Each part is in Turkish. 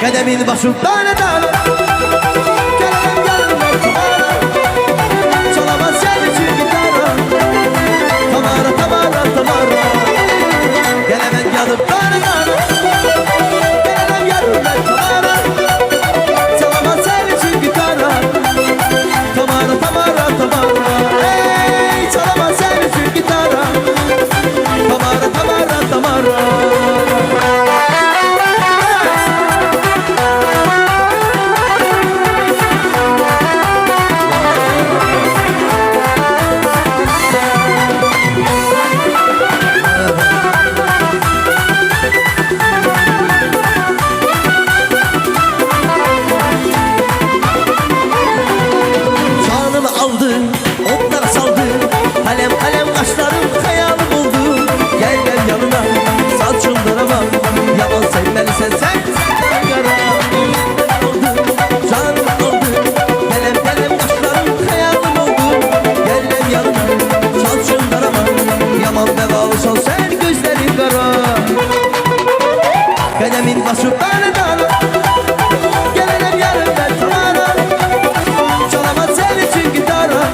Kademin başından eder. Gelelim yanıma Tamara, çalamaz sen için gitara. Tamara, Tamara, Tamara, gelemem yanımdan eder. Gelelim yanıma Tamara, çalamaz sen için gitara. Tamara, Tamara, Tamara, ey çalamaz sen için gitara. Tamara, Tamara, Tamara. Otlar saldı, kalem kalem kaşlarım hayalim oldu. Gel gel yanına, saçımlara bak. Yalan sevmelisen sen kara. Canım aldı, kalem kalem kaşlarım hayalim oldu. Gel gel yanına, saçımlara bak. Yaman bevalısın sen gözlerin kara. Kademin başı bana dana. Gelelim yarın ben Tamara, çalamaz sen için gitara.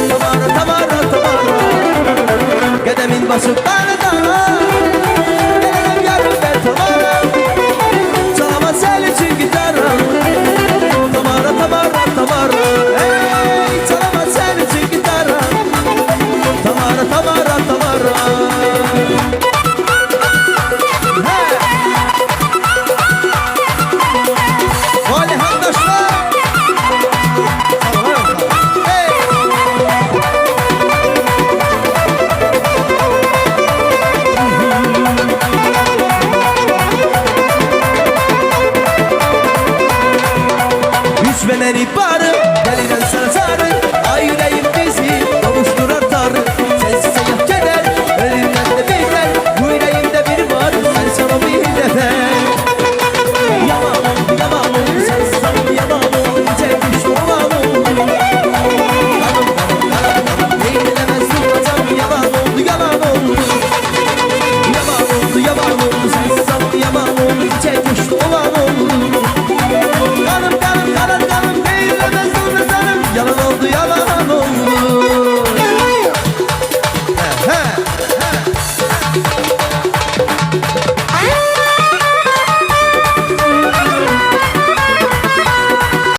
Tamara, Tamara, Tamara, kademin başı bana dana. Gelelim yarın ben Tamara, çalamaz sen için gitara. Tamara, Tamara, Tamara, hey çalamaz sen için gitara. Tamara, Tamara, Tamara. Beni